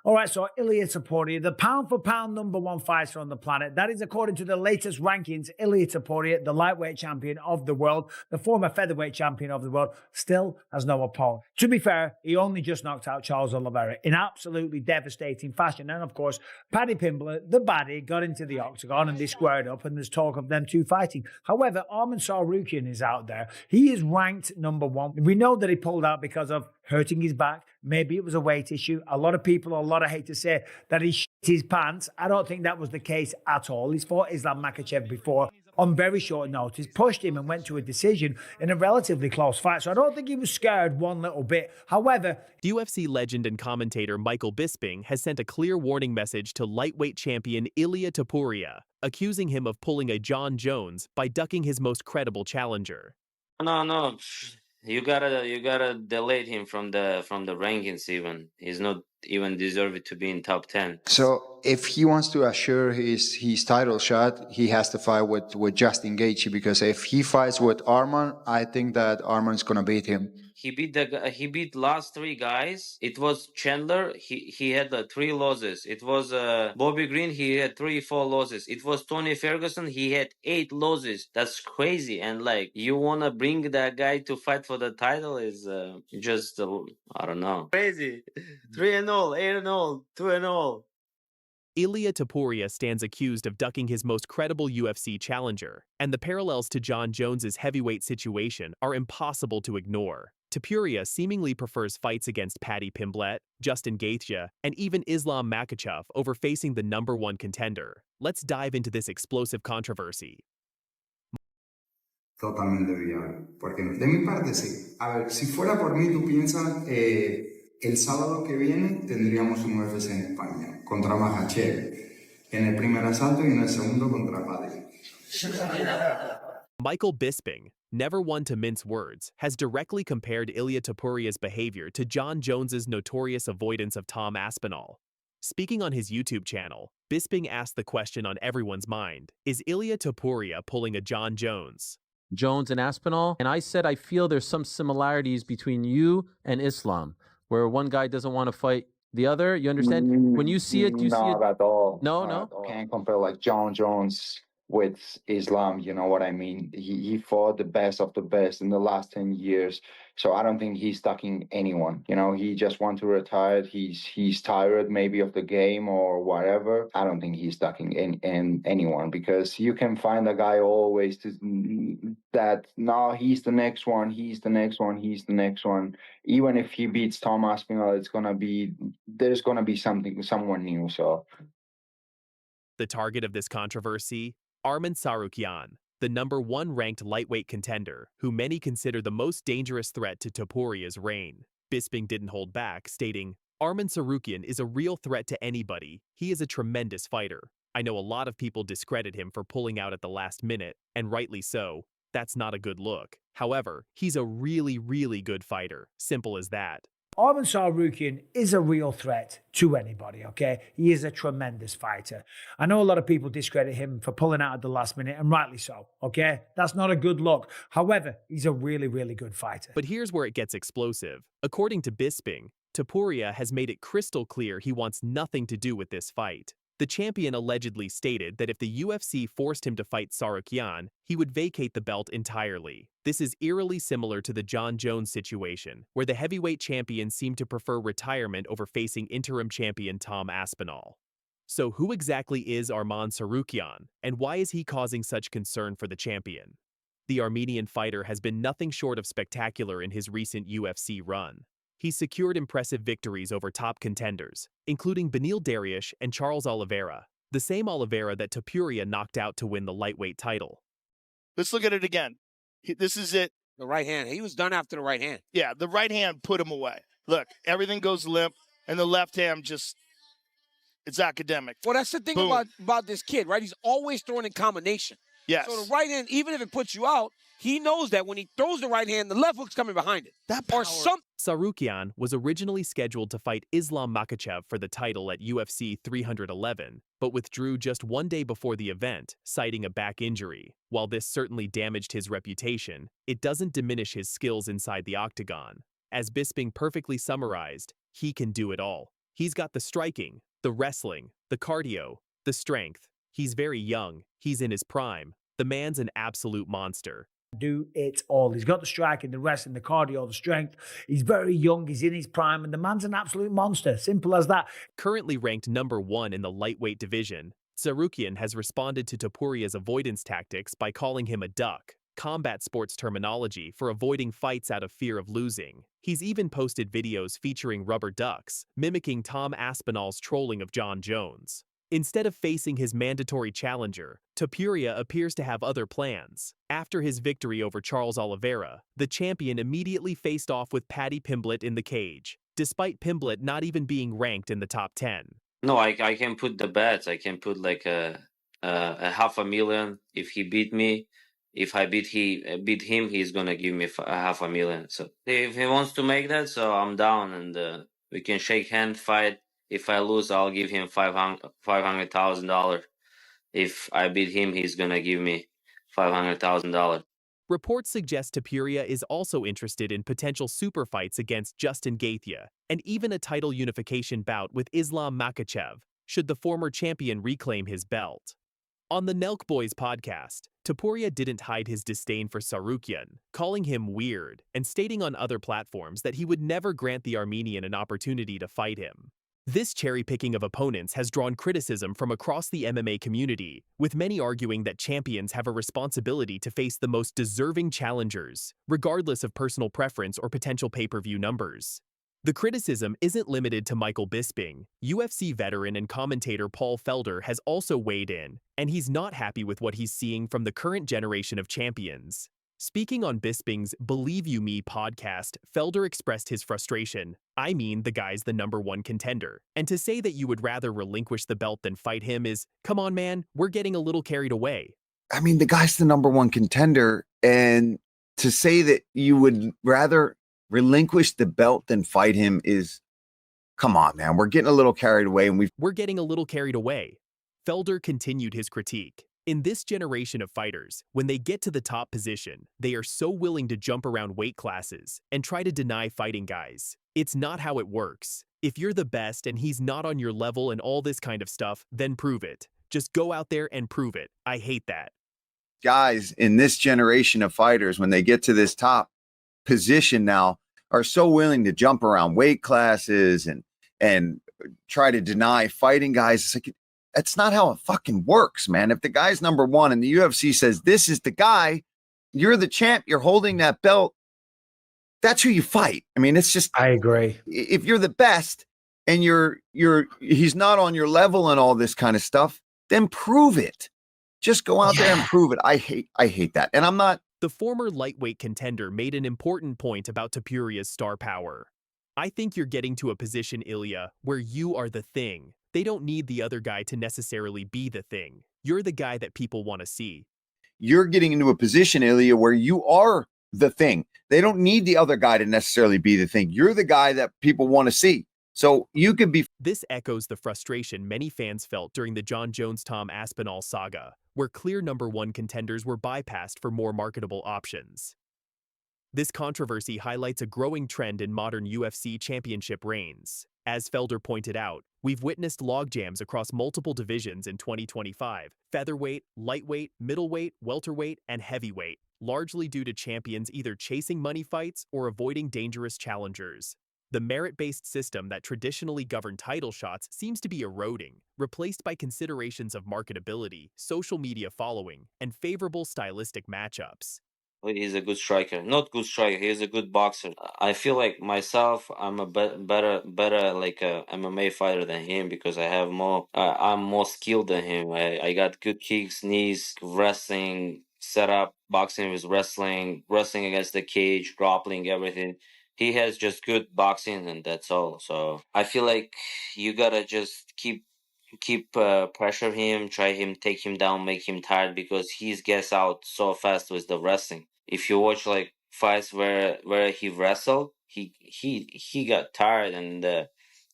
All right, so Ilia Topuria, the pound-for-pound #1 fighter on the planet. That is according to the latest rankings. Ilia Topuria, the lightweight champion of the world, the former featherweight champion of the world, still has no opponent. To be fair, he only just knocked out Charles Oliveira in absolutely devastating fashion. And of course, Paddy Pimblett, the baddie, got into the octagon and they squared up, and there's talk of them two fighting. However, Arman Tsarukyan is out there. He is ranked #1. We know that he pulled out because of hurting his back. Maybe it was a weight issue. A lot of people, a lot of hate to say that he shit his pants. I don't think that was the case at all. He's fought Islam Makhachev before on very short notice, pushed him and went to a decision in a relatively close fight. So I don't think he was scared one little bit. However, UFC legend and commentator Michael Bisping has sent a clear warning message to lightweight champion Ilia Topuria, accusing him of pulling a Jon Jones by ducking his most credible challenger. No. You gotta delete him from the rankings. Even he's not even deserved to be in top 10. So if he wants to assure his title shot, he has to fight with Justin Gaethje, because if he fights with Arman, I think that Arman's gonna beat him. He beat last 3 guys. It was Chandler. He had 3 losses. It was Bobby Green. He had 3-4 losses. It was Tony Ferguson. He had 8 losses. That's crazy. And like, you wanna bring that guy to fight for the title is just I don't know, crazy. 3-0, 8-0, 2-0. Ilia Topuria stands accused of ducking his most credible UFC challenger, and the parallels to Jon Jones's heavyweight situation are impossible to ignore. Topuria seemingly prefers fights against Paddy Pimblett, Justin Gaethje, and even Islam Makhachev over facing the #1 contender. Let's dive into this explosive controversy. Totalmente viable. Porque de mi parte sí. A ver, si fuera por mí, tú piensas, el sábado que viene tendríamos un UFC en España contra Makhachev. En el primer asalto y en el segundo contra Paddy. Michael Bisping, never one to mince words, has directly compared Ilia Topuria's behavior to Jon Jones's notorious avoidance of Tom Aspinall. Speaking on his YouTube channel, Bisping asked the question on everyone's mind: is Ilia Topuria pulling a Jon Jones? Jones and Aspinall, and I said I feel there's some similarities between you and Islam, where one guy doesn't want to fight the other. You understand? When you see it, you see it. Not at all. No. Can't compare like Jon Jones with Islam, you know what I mean? He fought the best of the best in the last 10 years. So I don't think he's ducking anyone. You know, he just wants to retire. He's tired maybe of the game or whatever. I don't think he's ducking anyone, because you can find a guy always that, no, he's the next one, he's the next one, he's the next one. Even if he beats Tom Aspinall, there's gonna be someone new. So the target of this controversy, Arman Tsarukyan, the #1 ranked lightweight contender, who many consider the most dangerous threat to Topuria's reign. Bisping didn't hold back, stating, "Arman Tsarukyan is a real threat to anybody. He is a tremendous fighter. I know a lot of people discredit him for pulling out at the last minute, and rightly so. That's not a good look. However, he's a really, really good fighter. Simple as that." Arman Tsarukyan is a real threat to anybody, okay? He is a tremendous fighter. I know a lot of people discredit him for pulling out at the last minute, and rightly so, okay? That's not a good look. However, he's a really, really good fighter. But here's where it gets explosive. According to Bisping, Tapuria has made it crystal clear he wants nothing to do with this fight. The champion allegedly stated that if the UFC forced him to fight Tsarukyan, he would vacate the belt entirely. This is eerily similar to the Jon Jones situation, where the heavyweight champion seemed to prefer retirement over facing interim champion Tom Aspinall. So who exactly is Arman Tsarukyan, and why is he causing such concern for the champion? The Armenian fighter has been nothing short of spectacular in his recent UFC run. He's secured impressive victories over top contenders, including Beneil Dariush and Charles Oliveira, the same Oliveira that Tapuria knocked out to win the lightweight title. Let's look at it again. This is it. The right hand. He was done after the right hand. Yeah, the right hand put him away. Look, everything goes limp, and the left hand just, it's academic. Well, that's the thing about this kid, right? He's always throwing in combination. Yes. So the right hand, even if it puts you out, he knows that when he throws the right hand, the left hook's coming behind it. That power. Tsarukyan was originally scheduled to fight Islam Makhachev for the title at UFC 311, but withdrew just 1 day before the event, citing a back injury. While this certainly damaged his reputation, it doesn't diminish his skills inside the octagon. As Bisping perfectly summarized, he can do it all. He's got the striking, the wrestling, the cardio, the strength. He's very young. He's in his prime. The man's an absolute monster. Do it all. He's got the striking, the wrestling, the cardio, the strength. He's very young. He's in his prime, and the man's an absolute monster. Simple as that. Currently ranked number 1 in the lightweight division, Tsarukyan has responded to Tapuria's avoidance tactics by calling him a duck, combat sports terminology for avoiding fights out of fear of losing. He's even posted videos featuring rubber ducks, mimicking Tom Aspinall's trolling of Jon Jones. Instead of facing his mandatory challenger, Tapuria appears to have other plans. After his victory over Charles Oliveira, the champion immediately faced off with Paddy Pimblett in the cage, despite Pimblett not even being ranked in the top 10. No, I can put the bets. I can put like a $500,000 if he beat me. If I beat him, he's gonna give me $500,000. So if he wants to make that, so I'm down, and we can shake hand, fight. If I lose, I'll give him $500,000. If I beat him, he's gonna give me $500,000. Reports suggest Tapuria is also interested in potential super fights against Justin Gaethje, and even a title unification bout with Islam Makhachev, should the former champion reclaim his belt. On the Nelk Boys podcast, Tapuria didn't hide his disdain for Tsarukyan, calling him weird, and stating on other platforms that he would never grant the Armenian an opportunity to fight him. This cherry-picking of opponents has drawn criticism from across the MMA community, with many arguing that champions have a responsibility to face the most deserving challengers, regardless of personal preference or potential pay-per-view numbers. The criticism isn't limited to Michael Bisping. UFC veteran and commentator Paul Felder has also weighed in, and he's not happy with what he's seeing from the current generation of champions. Speaking on Bisping's Believe You Me podcast, Felder expressed his frustration. I mean, the guy's the #1 contender. And to say that you would rather relinquish the belt than fight him is, come on, man, we're getting a little carried away. I mean, the guy's the #1 contender. And to say that you would rather relinquish the belt than fight him is, come on, man, we're getting a little carried away. And We're getting a little carried away. Felder continued his critique. In this generation of fighters, when they get to the top position, they are so willing to jump around weight classes and try to deny fighting guys. It's not how it works. If you're the best and he's not on your level and all this kind of stuff, then prove it. Just go out there and prove it. I hate that. Guys in this generation of fighters, when they get to this top position now, are so willing to jump around weight classes and try to deny fighting guys. It's like, that's not how it fucking works, man. If the guy's #1 and the UFC says this is the guy, you're the champ, you're holding that belt, that's who you fight. I mean, it's just, I agree. If you're the best and he's not on your level and all this kind of stuff, then prove it. Just go out there and prove it. I hate that. And I'm not. The former lightweight contender made an important point about Tapuria's star power. I think you're getting to a position, Ilia, where you are the thing. They don't need the other guy to necessarily be the thing. You're the guy that people want to see. You're getting into a position, Ilia, where you are the thing. They don't need the other guy to necessarily be the thing. You're the guy that people want to see. So you could be. This echoes the frustration many fans felt during the Jon Jones-Tom Aspinall saga, where clear #1 contenders were bypassed for more marketable options. This controversy highlights a growing trend in modern UFC championship reigns. As Felder pointed out, we've witnessed logjams across multiple divisions in 2025: featherweight, lightweight, middleweight, welterweight, and heavyweight, largely due to champions either chasing money fights or avoiding dangerous challengers. The merit-based system that traditionally governed title shots seems to be eroding, replaced by considerations of marketability, social media following, and favorable stylistic matchups. He's a good striker. Not good striker. He's a good boxer. I feel like myself, I'm a better like a MMA fighter than him because I have more. I'm more skilled than him. I got good kicks, knees, wrestling, setup, boxing with wrestling against the cage, grappling, everything. He has just good boxing, and that's all. So I feel like you gotta just keep pressure him, take him down, make him tired because he gets out so fast with the wrestling. If you watch like fights where he wrestled, he got tired and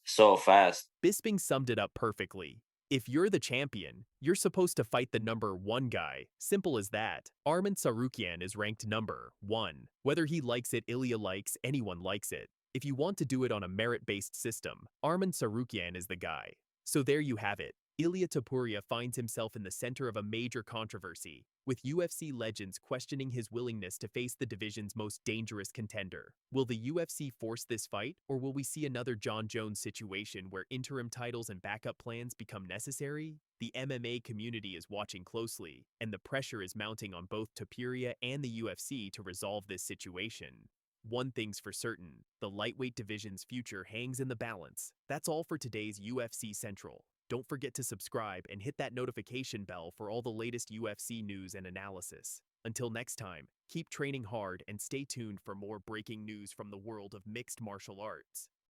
so fast. Bisping summed it up perfectly. If you're the champion, you're supposed to fight the #1 guy. Simple as that. Arman Tsarukyan is ranked #1. Whether he likes it, Ilia likes, anyone likes it. If you want to do it on a merit-based system, Arman Tsarukyan is the guy. So there you have it. Ilia Topuria finds himself in the center of a major controversy, with UFC legends questioning his willingness to face the division's most dangerous contender. Will the UFC force this fight, or will we see another Jon Jones situation where interim titles and backup plans become necessary? The MMA community is watching closely, and the pressure is mounting on both Tapuria and the UFC to resolve this situation. One thing's for certain, the lightweight division's future hangs in the balance. That's all for today's UFC Central. Don't forget to subscribe and hit that notification bell for all the latest UFC news and analysis. Until next time, keep training hard and stay tuned for more breaking news from the world of mixed martial arts.